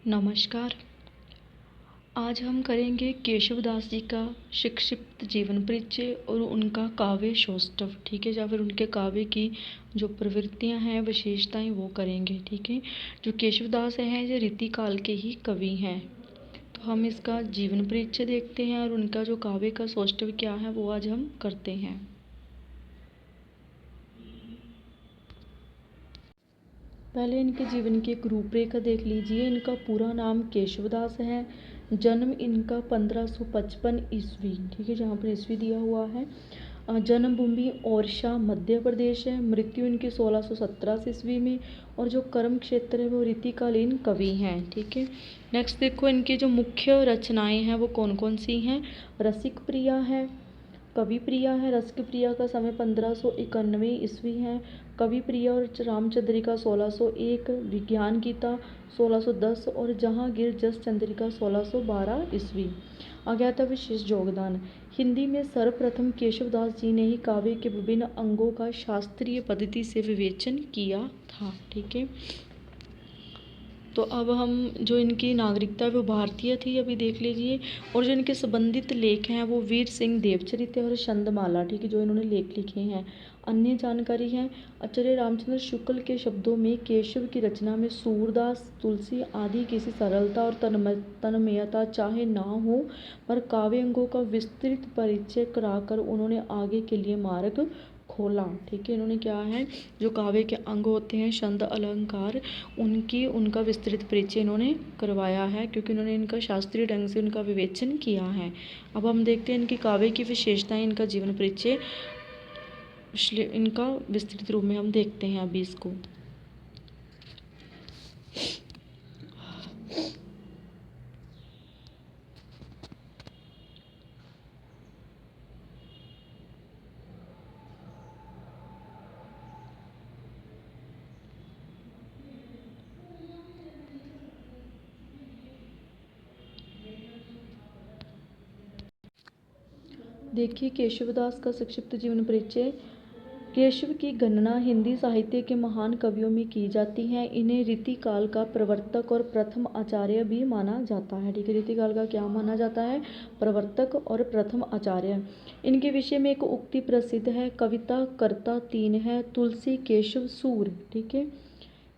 नमस्कार। आज हम करेंगे केशवदास जी का संक्षिप्त जीवन परिचय और उनका काव्य सौष्ठव, ठीक है, या फिर उनके काव्य की जो प्रवृत्तियां हैं, विशेषताएं, वो करेंगे, ठीक है। जो केशवदास हैं ये रीतिकाल के ही कवि हैं। तो हम इसका जीवन परिचय देखते हैं और उनका जो काव्य का सौष्ठव क्या है वो आज हम करते हैं। पहले इनके जीवन की एक रूपरेखा देख लीजिए। इनका पूरा नाम केशवदास है। जन्म इनका 1555 ईस्वी, ठीक है, जहाँ पर ईस्वी दिया हुआ है। जन्मभूमि ओरछा मध्य प्रदेश है। मृत्यु इनकी 1617 ईस्वी में। और जो कर्म क्षेत्र है वो रीतिकालीन कवि हैं, ठीक है। नेक्स्ट देखो, इनकी जो मुख्य रचनाएं हैं वो कौन कौन सी हैं। रसिक प्रिया है, कवि प्रिया है। रसिक प्रिया का समय 1591 ईस्वी है। कवि प्रिया और रामचंद्रिका 1601, विज्ञान गीता 1610 और जहांगीर जस चंद्रिका 1612 ईस्वी। आगे आता है विशेष योगदान। हिंदी में सर्वप्रथम केशवदास जी ने ही काव्य के विभिन्न अंगों का शास्त्रीय पद्धति से विवेचन किया था, ठीक है। तो अब हम जो इनकी नागरिकता है वो भारतीय थी, अभी देख लीजिए। और जो इनके संबंधित लेख हैं वो वीर सिंह देवचरित और छंदमाला, ठीक है, जो इन्होंने लेख लिखे हैं। अन्य जानकारी है, आचार्य रामचंद्र शुक्ल के शब्दों में केशव की रचना में सूरदास, तुलसी आदि किसी सरलता और तन्मयता चाहे ना हो, पर काव्य अंगों का विस्तृत परिचय कराकर उन्होंने आगे के लिए मार्ग खोला, ठीक है। इन्होंने क्या है, जो काव्य के अंग होते हैं, छंद अलंकार, उनका विस्तृत परिचय इन्होंने करवाया है, क्योंकि इन्होंने इनका शास्त्रीय ढंग से उनका विवेचन किया है। अब हम देखते हैं इनकी काव्य की विशेषताएं, इनका जीवन परिचय, इनका विस्तृत रूप में हम देखते हैं अभी इसको। देखिए केशवदास का संक्षिप्त जीवन परिचय। केशव की गणना हिंदी साहित्य के महान कवियों में की जाती है। इन्हें रीतिकाल का प्रवर्तक और प्रथम आचार्य भी माना जाता है, ठीक है। रीतिकाल का क्या माना जाता है, प्रवर्तक और प्रथम आचार्य। इनके विषय में एक उक्ति प्रसिद्ध है, कविता कर्ता तीन है, तुलसी केशव सूर, ठीक है,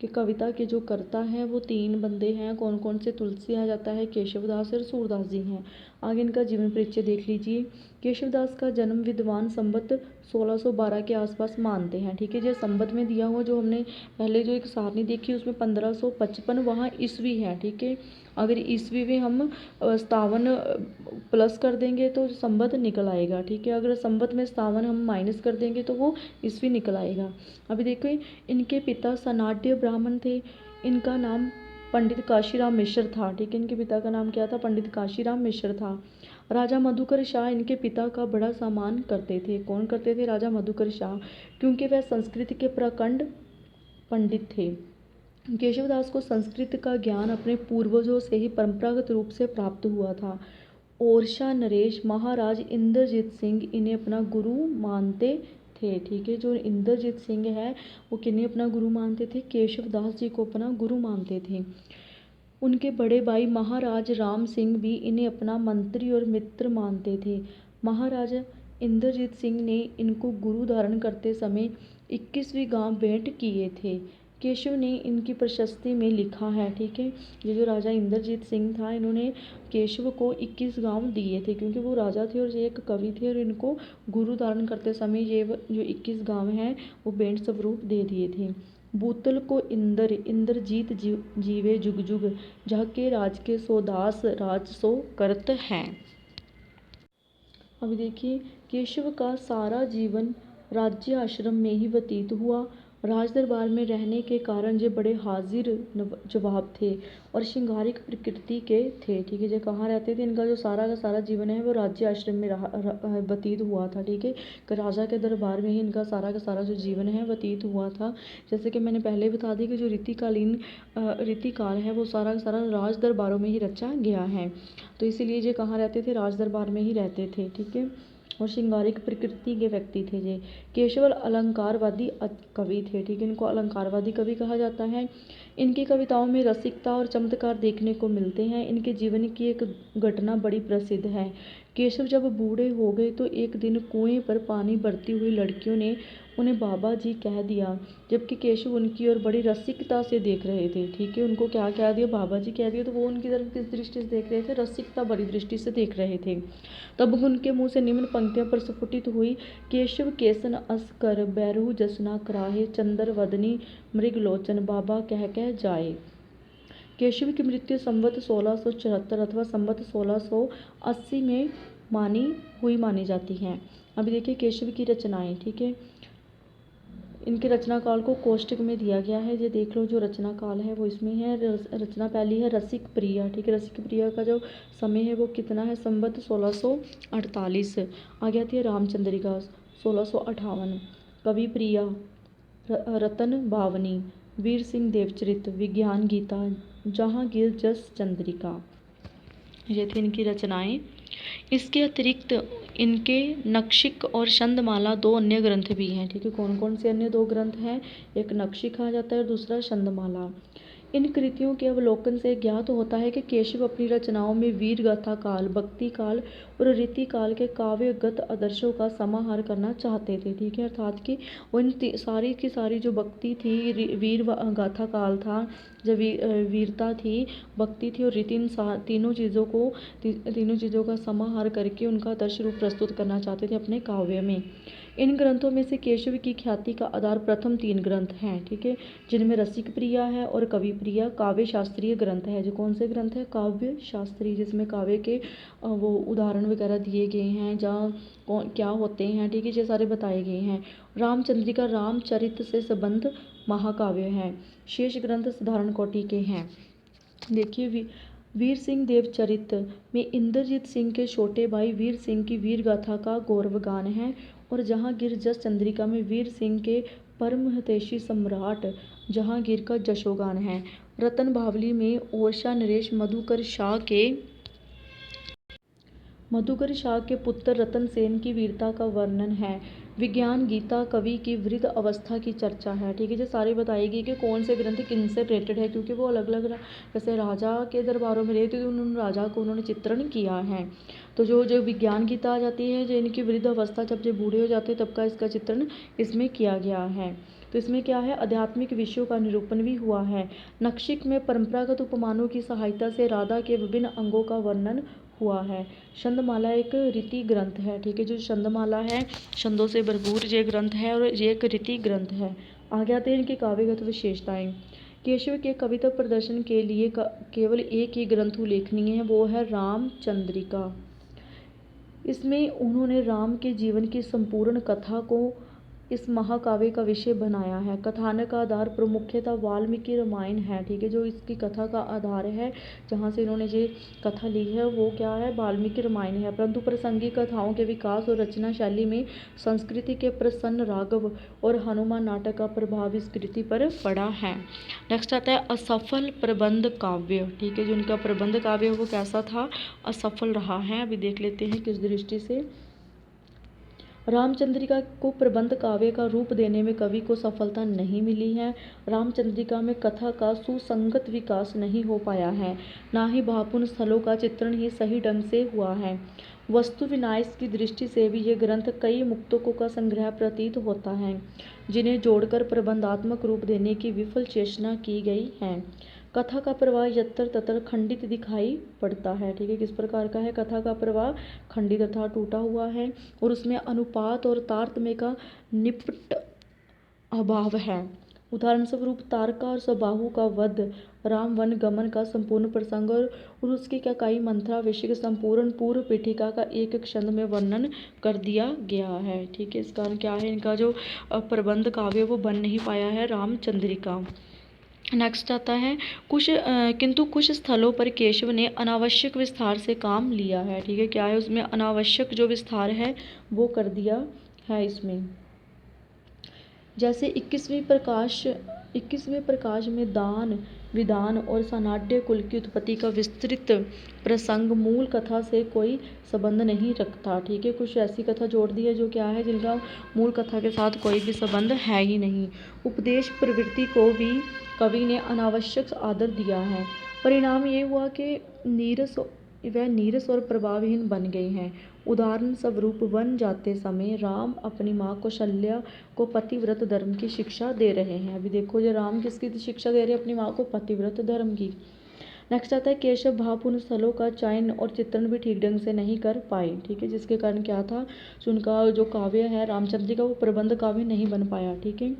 कि कविता के जो कर्ता हैं वो तीन बंदे हैं। कौन कौन से, तुलसी आ जाता है, केशवदास और सूरदास जी हैं। आगे इनका जीवन परिचय देख लीजिए। केशवदास का जन्म विद्वान संवत 1612 के आसपास मानते हैं, ठीक है। जो संवत में दिया हुआ, जो हमने पहले जो एक सारणी देखी उसमें 1555 वहाँ ईस्वी है, ठीक है। अगर ईस्वी में हम 57 प्लस कर देंगे तो संवत निकल आएगा, ठीक है। अगर संवत में 57 हम माइनस कर देंगे तो वो ईस्वी निकल आएगा। अभी देखो, इनके पिता सनाड्य ब्राह्मण थे। इनका नाम पंडित काशीराम मिश्र था, ठीक है। इनके पिता का नाम क्या था, पंडित काशीराम मिश्र था। राजा मधुकर शाह इनके पिता का बड़ा सम्मान करते थे। कौन करते थे, राजा मधुकर शाह, क्योंकि वह संस्कृत के प्रकांड पंडित थे। केशवदास को संस्कृत का ज्ञान अपने पूर्वजों से ही परंपरागत रूप से प्राप्त हुआ था। ओरछा नरेश महाराज इंद्रजीत सिंह इन्हें अपना गुरु मानते थे, ठीक है। जो इंद्रजीत सिंह है वो किन्हें अपना गुरु मानते थे, केशवदास जी को अपना गुरु मानते थे। उनके बड़े भाई महाराज राम सिंह भी इन्हें अपना मंत्री और मित्र मानते थे। महाराजा इंद्रजीत सिंह ने इनको गुरु धारण करते समय 21वीं गांव भेंट किए थे। केशव ने इनकी प्रशस्ति में लिखा है, ठीक है। ये जो राजा इंद्रजीत सिंह था, इन्होंने केशव को 21 गांव दिए थे, क्योंकि वो राजा थे और ये एक कवि थे, और इनको गुरु धारण करते समय ये जो 21 गांव हैं वो भेंट स्वरूप दे दिए थे। बूतल को इंद्रजीत जीवे जुग जुग, जाके राज के सो दास राज सो करत हैं। अभी देखिए, केशव का सारा जीवन राज्य आश्रम में ही व्यतीत हुआ। राज दरबार में रहने के कारण ये बड़े हाजिर जवाब थे और श्रृंगारिक प्रकृति के थे, ठीक है। ये कहाँ रहते थे, इनका जो सारा का सारा जीवन है वो राज्य आश्रम में व्यतीत हुआ था, ठीक है। कि राजा के दरबार में ही इनका सारा का सारा जो जीवन है व्यतीत हुआ था। जैसे कि मैंने पहले बता दी कि जो रीतिकाल है वो सारा का सारा राज दरबारों में ही रचा गया है। तो इसीलिए ये कहाँ रहते थे, राज दरबार में ही रहते थे, ठीक है। और श्रृंगारिक प्रकृति के व्यक्ति थे ये। केशव अलंकारवादी कवि थे, ठीक है। इनको अलंकारवादी कवि कहा जाता है। इनकी कविताओं में रसिकता और चमत्कार देखने को मिलते हैं। इनके जीवन की एक घटना बड़ी प्रसिद्ध है। केशव जब बूढ़े हो गए तो एक दिन कुएं पर पानी भरती हुई लड़कियों ने उन्हें बाबा जी कह दिया, जबकि केशव उनकी ओर बड़ी रसिकता से देख रहे थे। ठीक है, उनको क्या कह दिया, बाबा जी कह दिया, तो वो उनकी तरफ किस दृष्टि से देख रहे थे, रसिकता भरी दृष्टि से देख रहे थे। तब उनके मुंह से निम्न पंक्तियां प्रस्फुटित हुई, केशव केसन अस कर बैरहु जसना कराहे, चंद्र वदनी मृगलोचन बाबा कह कह जाए। केशव की मृत्यु संवत 1674 अथवा संवत 1680 में मानी जाती है। अभी देखिए केशव की रचनाएं। ठीक है, इनके रचना काल को कोष्टक में दिया गया है, ये देख लो। जो रचना काल है वो इसमें है। रचना पहली है रसिक प्रिया। ठीक है, रसिक प्रिया का जो समय है वो कितना है, संवत 1648। आगे आती है रामचंद्रिका 1658, कवि प्रिया, रतन भावनी, वीर सिंह देवचरित, विज्ञान गीता, जहांगीर जस चंद्रिका, ये थी इनकी रचनाएं। इसके अतिरिक्त इनके नक्शिक और छंदमाला दो अन्य ग्रंथ भी हैं। ठीक है, कौन कौन से अन्य दो ग्रंथ हैं, एक नक्शिक कहा जाता है और दूसरा छंदमाला। इन कृतियों के अवलोकन से ज्ञात होता है कि केशव अपनी रचनाओं में वीर गाथा काल, भक्ति काल और रीति काल के काव्यगत आदर्शों का समाहार करना चाहते थे। ठीक है, अर्थात कि उन सारी की सारी जो भक्ति थी, वीर गाथा काल था, जब वीरता थी, भक्ति थी और रीति, इन तीनों चीज़ों का समाहार करके उनका आदर्श रूप प्रस्तुत करना चाहते थे अपने काव्य में। इन ग्रंथों में से केशव की ख्याति का आधार प्रथम 3 ग्रंथ हैं। ठीक है, जिनमें रसिक प्रिया है और कवि प्रिया काव्य शास्त्रीय ग्रंथ है। जो कौन से ग्रंथ है, काव्य शास्त्रीय, जिसमें काव्य के वो उदाहरण वगैरह दिए गए हैं, जहाँ क्या होते हैं। ठीक है, ये सारे बताए गए हैं। रामचंद्रिका रामचरित से संबंध महाकाव्य है। शेष ग्रंथ साधारण कोटि के हैं। देखिए, वीर सिंह देवचरित में इंद्रजीत सिंह के छोटे भाई वीर सिंह की वीर गाथा का गौरवगान है, और जहांगीर जस चंद्रिका में वीर सिंह के परम हितैषी सम्राट जहांगीर का जशोगान है। रतन भावली में ओरछा नरेश मधुकर शाह के पुत्र रतन सेन की वीरता का वर्णन है। विज्ञान गीता कवि की वृद्ध अवस्था की चर्चा है। ठीक है, जो सारी बताएगी कि कौन से ग्रंथ किनसे रिलेटेड है, क्योंकि वो अलग अलग जैसे राजा के दरबारों में रहे थे तो उन राजा को उन्होंने चित्रण किया है। तो जो विज्ञान गीता आ जाती है, जो इनकी वृद्ध अवस्था, जब जो बूढ़े हो जाते हैं तब का इसका चित्रण इसमें किया गया है। तो इसमें क्या है, आध्यात्मिक विषयों का निरूपण भी हुआ है। नक्शिक में परंपरागत उपमानों की सहायता से राधा के विभिन्न अंगों का वर्णन हुआ है। छंदमाला एक रीति ग्रंथ है। ठीक है, जो छंदमाला है छंदों से भरपूर ये ग्रंथ है और ये एक रीति ग्रंथ है। आगे आते हैं इनकी काव्यगत विशेषताएं। केशव के कविता प्रदर्शन के लिए केवल एक ही ग्रंथ उल्लेखनीय है, वो है रामचंद्रिका। इसमें उन्होंने राम के जीवन की संपूर्ण कथा को इस महाकाव्य का विषय बनाया है। कथानक का आधार प्रमुख्यतः वाल्मीकि रामायण है। ठीक है, जो इसकी कथा का आधार है, जहाँ से इन्होंने ये कथा ली है, वो क्या है, वाल्मीकि रामायण है। परंतु प्रासंगिक कथाओं के विकास और रचना शैली में संस्कृति के प्रसन्न राघव और हनुमान नाटक का प्रभाव इस कृति पर पड़ा है। नेक्स्ट आता है असफल प्रबंध काव्य। ठीक है, जो इनका प्रबंध काव्य वो कैसा था, असफल रहा है। अभी देख लेते हैं किस दृष्टि से। रामचंद्रिका को प्रबंध काव्य का रूप देने में कवि को सफलता नहीं मिली है। रामचंद्रिका में कथा का सुसंगत विकास नहीं हो पाया है, ना ही भावपूर्ण स्थलों का चित्रण ही सही ढंग से हुआ है। वस्तु विन्यास की दृष्टि से भी ये ग्रंथ कई मुक्तकों का संग्रह प्रतीत होता है, जिन्हें जोड़कर प्रबंधात्मक रूप देने की विफल चेष्टा की गई है। कथा का प्रवाह यत्र तत्र खंडित दिखाई पड़ता है। ठीक है, किस प्रकार का है, कथा का प्रवाह खंडित तथा टूटा हुआ है, और उसमें अनुपात और तारतम्य का निपट अभाव है। उदाहरण स्वरूप तारका और सबाहु का वध, राम वन गमन का संपूर्ण प्रसंग और उसकी ककाई मंथरा विषय संपूर्ण पूर्व पीठिका का एक छंद में वर्णन कर दिया गया है। ठीक है, इस कारण क्या है, इनका जो प्रबंध काव्य वो बन नहीं पाया है रामचंद्रिका। नेक्स्ट आता है किंतु कुछ स्थलों पर केशव ने अनावश्यक विस्तार से काम लिया है। ठीक है, क्या है, उसमें अनावश्यक जो विस्तार है वो कर दिया है इसमें। जैसे 21वें प्रकाश में दान विधान और सानाड्य कुल की उत्पत्ति का विस्तृत प्रसंग मूल कथा से कोई संबंध नहीं रखता। ठीक है, कुछ ऐसी कथा जोड़ दी है जो क्या है, जिनका मूल कथा के साथ कोई भी संबंध है ही नहीं। उपदेश प्रवृत्ति को भी कवि ने अनावश्यक आदर दिया है। परिणाम ये हुआ कि नीरस और प्रभावहीन बन गए हैं। उदाहरण स्वरूप वन जाते समय राम अपनी माँ कौशल्या को पतिव्रत धर्म की शिक्षा दे रहे हैं। अभी देखो, जो राम किसकी शिक्षा दे रहे हैं, अपनी माँ को पतिव्रत धर्म की। नेक्स्ट आता है केशव भावपूर्ण स्थलों का चयन और चित्रण भी ठीक ढंग से नहीं कर पाए। ठीक है, जिसके कारण क्या था, उनका जो काव्य है रामचंद्रिका वो प्रबंध काव्य नहीं बन पाया। ठीक है,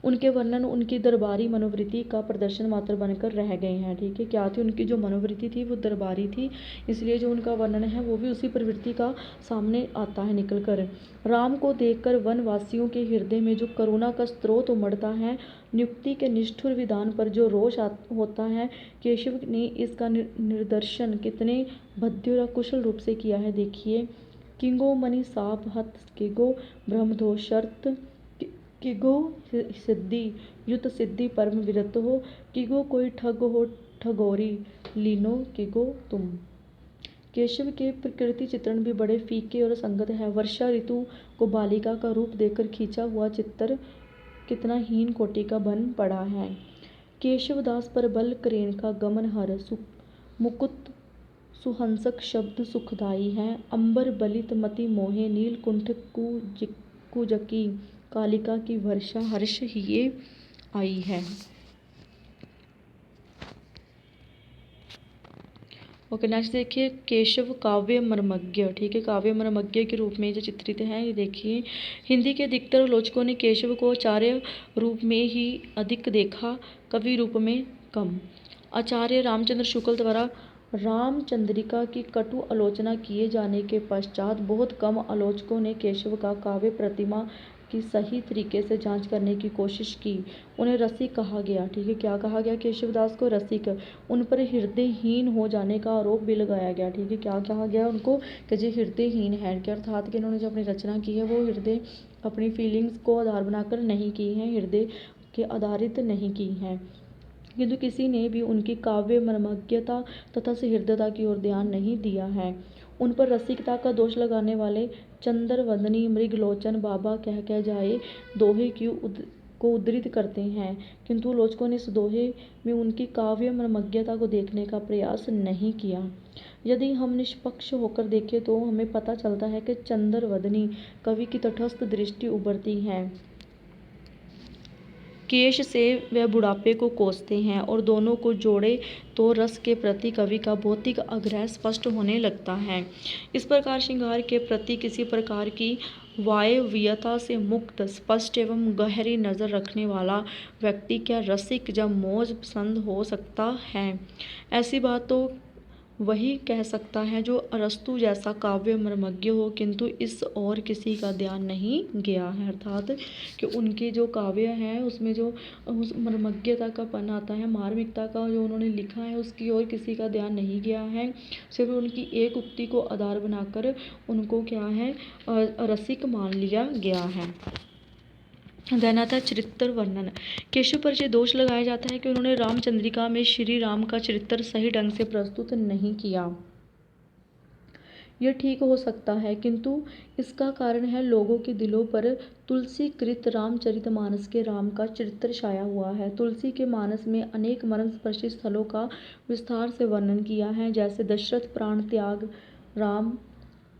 उनके वर्णन उनकी दरबारी मनोवृत्ति का प्रदर्शन मात्र बनकर रह गए हैं। ठीक है, क्या थी, उनकी जो मनोवृत्ति थी वो दरबारी थी, इसलिए जो उनका वर्णन है वो भी उसी प्रवृत्ति का सामने आता है निकल कर। राम को देखकर वनवासियों के हृदय में जो करुणा का स्रोत उमड़ता है, नियुक्ति के निष्ठुर विधान पर जो रोष होता है, केशव ने इसका निदर्शन कितने भद्य और कुशल रूप से किया है। देखिए, किंगो मणि साप हत किगो ब्रह्मधो शर्त किगो सिद्धि युत सिद्धि परम विरत हो किगो कोई ठग हो ठगोरी लीनो किगो तुम। केशव के प्रकृति चित्रण भी बड़े फीके और संगत है। वर्षा ऋतु को बालिका का रूप देकर खींचा हुआ चित्र कितना हीन कोटि का बन पड़ा है। केशवदास पर बल करेण का गमन हर मुकुट सुहंसक शब्द सुखदाई है। अंबर बलित मति मोहे नील कुंठ कुजकी कालिका की वर्षा हर्ष हिये आई है। ओके, नेक्स्ट देखिए, केशव काव्य मर्मज्ञ। ठीक है, काव्य मर्मज्ञ के रूप में जो चित्रित है, ये देखिए, हिंदी के अधिकतर आलोचकों ने केशव को आचार्य रूप में ही अधिक देखा, कवि रूप में कम। आचार्य रामचंद्र शुक्ल द्वारा रामचंद्रिका की कटु आलोचना किए जाने के पश्चात बहुत कम आलोचकों ने केशव का काव्य प्रतिमा की सही तरीके से जांच करने की कोशिश की। उन्हें रसिक कहा गया। ठीक है, क्या कहा गया, केशवदास को रसिक। उन पर हृदयहीन हो जाने का आरोप भी लगाया गया। ठीक है, क्या कहा गया उनको, कि जो हृदयहीन है, कि अर्थात कि इन्होंने जो अपनी रचना की है वो हृदय अपनी फीलिंग्स को आधार बनाकर नहीं की है, हृदय के आधारित नहीं की है। किंतु किसी ने भी उनकी काव्य मर्मज्ञता तथा सहृदयता की ओर ध्यान नहीं दिया है। उन पर रसिकता का दोष लगाने वाले चंद्रवदनी मृगलोचन बाबा कह जाए दोहे को उद्धृत करते हैं, किंतु आलोचकों ने इस दोहे में उनकी काव्य मर्मज्ञता को देखने का प्रयास नहीं किया। यदि हम निष्पक्ष होकर देखें तो हमें पता चलता है कि चंद्रवदनी कवि की तटस्थ दृष्टि उभरती है। केश से वह बुढ़ापे को कोसते हैं और दोनों को जोड़े तो रस के प्रति कवि का भौतिक आग्रह स्पष्ट होने लगता है। इस प्रकार श्रृंगार के प्रति किसी प्रकार की वायव्यता से मुक्त, स्पष्ट एवं गहरी नज़र रखने वाला व्यक्ति क्या रसिक या मौज पसंद हो सकता है? ऐसी बात तो वही कह सकता है जो अरस्तु जैसा काव्य मर्मज्ञ हो, किंतु इस और किसी का ध्यान नहीं गया है। अर्थात कि उनके जो काव्य हैं उसमें जो उस मर्मज्ञता का पन आता है, मार्मिकता का जो उन्होंने लिखा है, उसकी ओर किसी का ध्यान नहीं गया है। सिर्फ उनकी एक उक्ति को आधार बनाकर उनको क्या है, रसिक मान लिया गया है। देन आता है चरित्र वर्णन। केशव पर ये दोष लगाया जाता है कि उन्होंने रामचंद्रिका में श्री राम का चरित्र सही ढंग से प्रस्तुत नहीं किया। यह ठीक हो सकता है, किंतु इसका कारण है लोगों के दिलों पर तुलसीकृत रामचरितमानस के राम का चरित्र छाया हुआ है। तुलसी के मानस में अनेक मर्मस्पर्शी स्थलों का विस्तार से वर्णन किया है, जैसे दशरथ प्राण त्याग, राम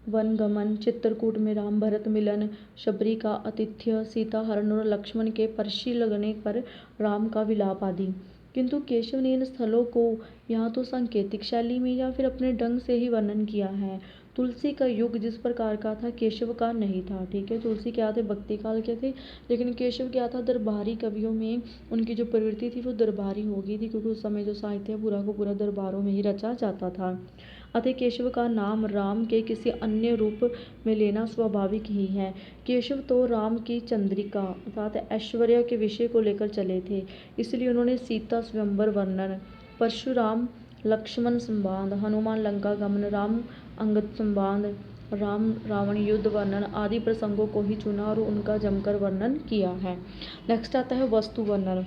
वनगमन, चित्रकूट में राम भरत मिलन, शबरी का आतिथ्य, सीता हरण और लक्ष्मण के परशी लगने पर राम का विलाप आदि। किंतु केशव ने इन स्थलों को यहाँ तो सांकेतिक शैली में या फिर अपने ढंग से ही वर्णन किया है। तुलसी का युग जिस प्रकार का था, केशव का नहीं था। ठीक है, तुलसी क्या थे, भक्ति काल के थे, लेकिन केशव क्या था, दरबारी कवियों में उनकी जो प्रवृत्ति थी वो दरबारी हो गई थी, क्योंकि उस समय जो साहित्य पूरा को पूरा दरबारों में ही रचा जाता था। अतः केशव का नाम राम के किसी अन्य रूप में लेना स्वाभाविक ही है। केशव तो राम की चंद्रिका अर्थात ऐश्वर्य के विषय को लेकर चले थे, इसलिए उन्होंने सीता स्वयंवर वर्णन, परशुराम लक्ष्मण संवाद, हनुमान लंका गमन, राम अंगद संवाद, राम रावण युद्ध वर्णन आदि प्रसंगों को ही चुना और उनका जमकर वर्णन किया है। नेक्स्ट आता है वस्तु वर्णन।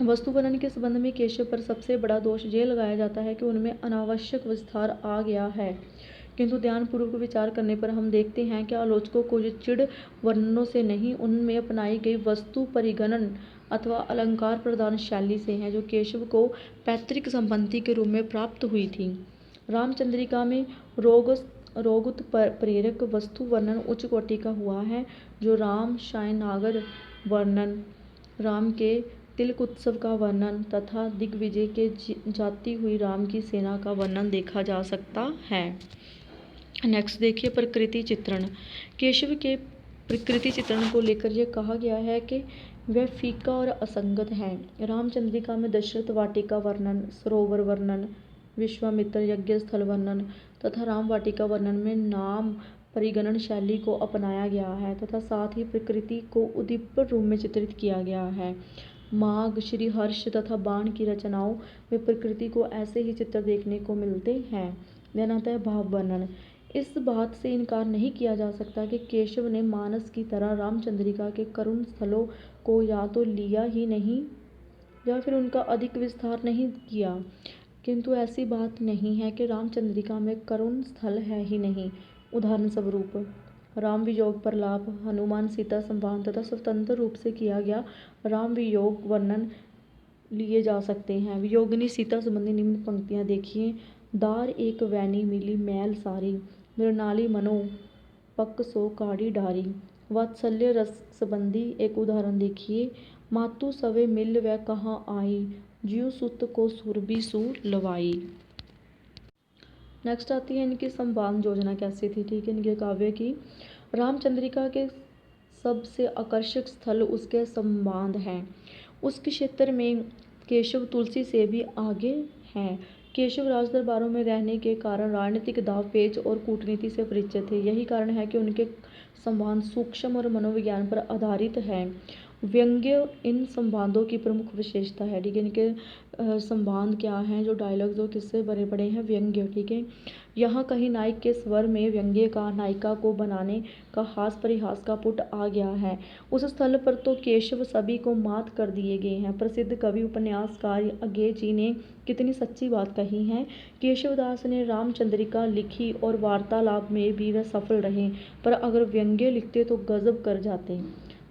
वस्तु वर्णन के संबंध में केशव पर सबसे बड़ा दोष ये लगाया जाता है कि उनमें अनावश्यक विस्तार आ गया है, किंतु ध्यानपूर्वक विचार करने पर हम देखते हैं कि आलोचकों को ये चिढ़ वर्णनों से नहीं, उनमें अपनाई गई वस्तु परिगणन अथवा अलंकार प्रदान शैली से है, जो केशव को पैतृक संपत्ति के रूप में प्राप्त हुई थी। रामचंद्रिका में रोगुत प्रेरक वस्तु वर्णन उच्च कोटि का हुआ है, जो राम शायनागर वर्णन, राम के तिलक उत्सव का वर्णन तथा दिग्विजय के जाती हुई राम की सेना का वर्णन देखा जा सकता है। नेक्स्ट देखिए प्रकृति चित्रण। केशव के प्रकृति चित्रण को लेकर यह कहा गया है कि वह फीका और असंगत है। रामचंद्रिका में दशरथ वाटिका वर्णन, सरोवर वर्णन, विश्वामित्र यज्ञ स्थल वर्णन तथा राम वाटिका वर्णन में नाम परिगणन शैली को अपनाया गया है तथा साथ ही प्रकृति को उद्दीपक रूप में चित्रित किया गया है। माघ, श्री हर्ष तथा बाण की रचनाओं में प्रकृति को ऐसे ही चित्र देखने को मिलते हैं। देन आता है भाव वर्णन। इस बात से इनकार नहीं किया जा सकता कि केशव ने मानस की तरह रामचंद्रिका के करुण स्थलों को या तो लिया ही नहीं या फिर उनका अधिक विस्तार नहीं किया, किंतु ऐसी बात नहीं है कि रामचंद्रिका में करुण स्थल है ही नहीं। उदाहरण स्वरूप राम वियोग प्रलाप, हनुमान सीता संवाद तथा स्वतंत्र रूप से किया गया राम वियोग वर्णन लिए जा सकते हैं। वियोगिनी सीता संबंधी निम्न पंक्तियां देखिए। दार एक वैनी मिली मैल सारी, मृणाली मनो पक सो काड़ी डारी। वात्सल्य रस संबंधी एक उदाहरण देखिए। मातु सवे मिल व कहाँ आई, ज्यों सुत को सुरभि सु लवाई। नेक्स्ट आती है इनकी संवाद योजना कैसी थी, ठीक है, इनके काव्य की। रामचंद्रिका के सबसे आकर्षक स्थल उसके संवाद हैं। उस क्षेत्र में केशव तुलसी से भी आगे हैं। केशव राज दरबारों में रहने के कारण राजनीतिक दाव पेच और कूटनीति से परिचित थे। यही कारण है कि उनके संवाद सूक्ष्म और मनोविज्ञान पर आधारित है। व्यंग्य इन संवादों की प्रमुख विशेषता है, ठीक है। इनके संवाद क्या हैं, जो डायलॉग जो किससे भरे पड़े हैं, व्यंग्य, ठीक है। यहाँ कहीं नायक के स्वर में व्यंग्य का, नायिका को बनाने का, हास परिहास का पुट आ गया है। उस स्थल पर तो केशव सभी को मात कर दिए गए हैं। प्रसिद्ध कवि उपन्यासकार अज्ञे जी ने कितनी सच्ची बात कही है। केशवदास ने रामचंद्रिका लिखी और वार्तालाप में भी वह सफल रहे, पर अगर व्यंग्य लिखते तो गजब कर जाते।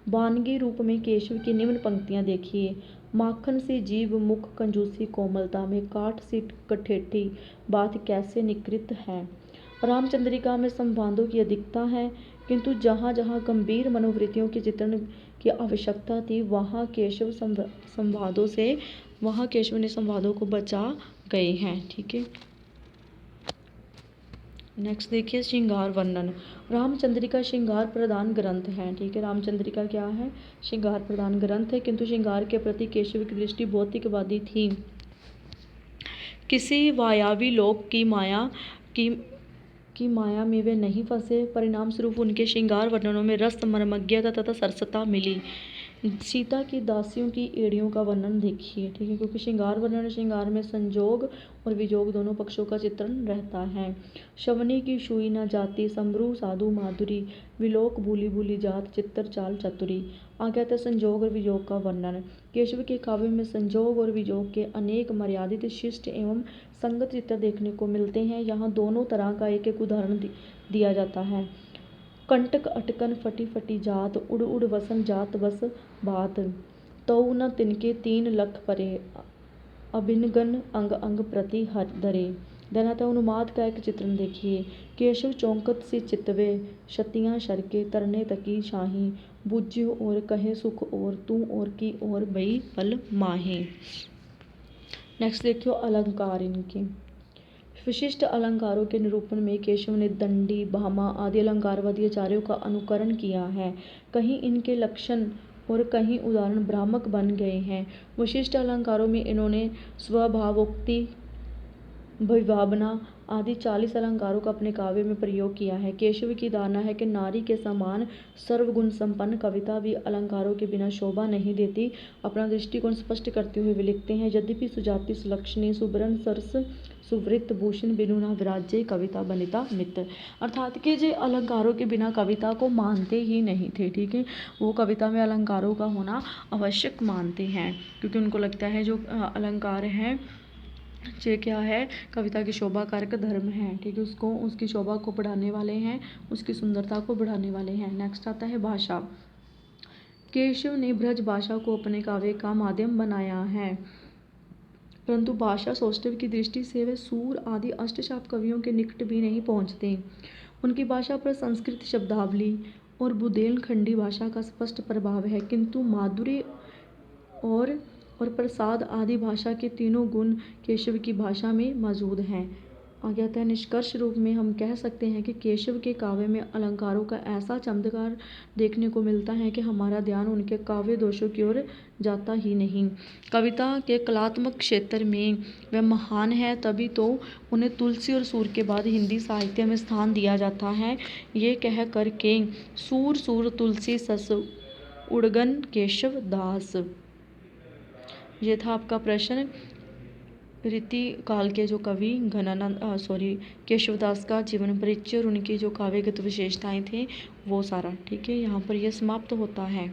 वानगी रूप में केशव की निम्न पंक्तियां देखिए। माखन सी जीभ मुख कंजूसी कोमलता में, काठ सी कठेठी बात कैसे निकृत है। रामचंद्रिका में संवादों की अधिकता है, किंतु जहाँ जहाँ गंभीर मनोवृत्तियों के चित्रण की आवश्यकता थी वहाँ केशव ने संवादों को बचा गए हैं, ठीक है। नेक्स्ट देखिए श्रृंगार वर्णन। रामचंद्रिका श्रृंगार प्रधान ग्रंथ है, ठीक है। रामचंद्रिका क्या है, श्रृंगार प्रधान ग्रंथ है, किंतु श्रृंगार के प्रति केशव की दृष्टि भौतिकवादी थी। किसी वायावी लोक की माया में वे नहीं फंसे। परिणाम स्वरूप उनके श्रृंगार वर्णनों में रस, मर्मज्ञता तथा सरसता मिली। सीता की दासियों की एड़ियों का वर्णन देखिए, ठीक है, क्योंकि श्रृंगार वर्णन, श्रृंगार में संजोग और विजोग दोनों पक्षों का चित्रण रहता है। शवनी की शुई न जाति, समरू साधु माधुरी, विलोक भूली भूली जात, चित्तर चाल चतुरी। आगे आता है संजोग और विजोग का वर्णन। केशव के काव्य में संजोग और विजोग के अनेक मर्यादित, शिष्ट एवं संगत चित्र देखने को मिलते हैं। यहाँ दोनों तरह का एक एक उदाहरण दिया जाता है। कंटक अटकन फटी फटी जात, उड़ उड़ वसन जात बस बात। तौ न तिनके 3 लख परे, अभिनगन अंग अंग प्रति धरे। देन आता है उन्माद का एक चित्रण देखिए। केशव चौंकत सी चितवे, शतियाँ शरके तरने तकी शाही, बुझ्यो और कहे सुख और तू और की और भई पल माहे। नेक्स्ट देखियो अलंकार इनके। विशिष्ट अलंकारों के निरूपण में केशव ने दंडी, भामा आदि अलंकारवादी आचार्यों का अनुकरण किया है। कहीं इनके लक्षण और कहीं उदाहरण भ्रामक बन गए हैं। विशिष्ट अलंकारों में इन्होंने स्वभावोक्ति, विभावना आदि 40 अलंकारों का अपने काव्य में प्रयोग किया है। केशव की धारणा है कि नारी के समान सर्वगुण संपन्न कविता भी अलंकारों के बिना शोभा नहीं देती। अपना दृष्टिकोण स्पष्ट करते हुए वे लिखते हैं, यद्यपि सुजाति सुलक्षणी सुबरन सरस सुवृत्त भूषण बिनु न विराजे कविता बनिता मित। अर्थात कि जो अलंकारों के बिना कविता को मानते ही नहीं थे, ठीक है, वो कविता में अलंकारों का होना आवश्यक मानते हैं, क्योंकि उनको लगता है जो अलंकार है ये क्या है, कविता की शोभा कारक धर्म है, ठीक है, उसको उसकी शोभा को बढ़ाने वाले हैं, उसकी सुंदरता को बढ़ाने वाले हैं। नेक्स्ट आता है भाषा। केशव ने ब्रज भाषा को अपने काव्य का माध्यम बनाया है, परंतु भाषा सौष्ठव की दृष्टि से वे सूर आदि अष्टचाप कवियों के निकट भी नहीं पहुंचते। उनकी भाषा पर संस्कृत शब्दावली और बुंदेलखंडी भाषा का स्पष्ट प्रभाव है, किंतु माधुर्य और प्रसाद आदि भाषा के तीनों गुण केशव की भाषा में मौजूद हैं। आगे आता है, निष्कर्ष रूप में हम कह सकते हैं कि केशव के काव्य में अलंकारों का ऐसा चमत्कार देखने को मिलता है कि हमारा ध्यान उनके काव्य दोषों की ओर जाता ही नहीं। कविता के कलात्मक क्षेत्र में वे महान है, तभी तो उन्हें तुलसी और सूर के बाद हिंदी साहित्य में स्थान दिया जाता है। ये कह कर के सूर सूर तुलसी सस उड़गन केशव दास। ये था आपका प्रश्न। रीति काल के जो कवि केशवदास का जीवन परिचय और उनकी जो काव्यगत विशेषताएं थी वो सारा, ठीक है, यहाँ पर यह समाप्त होता है।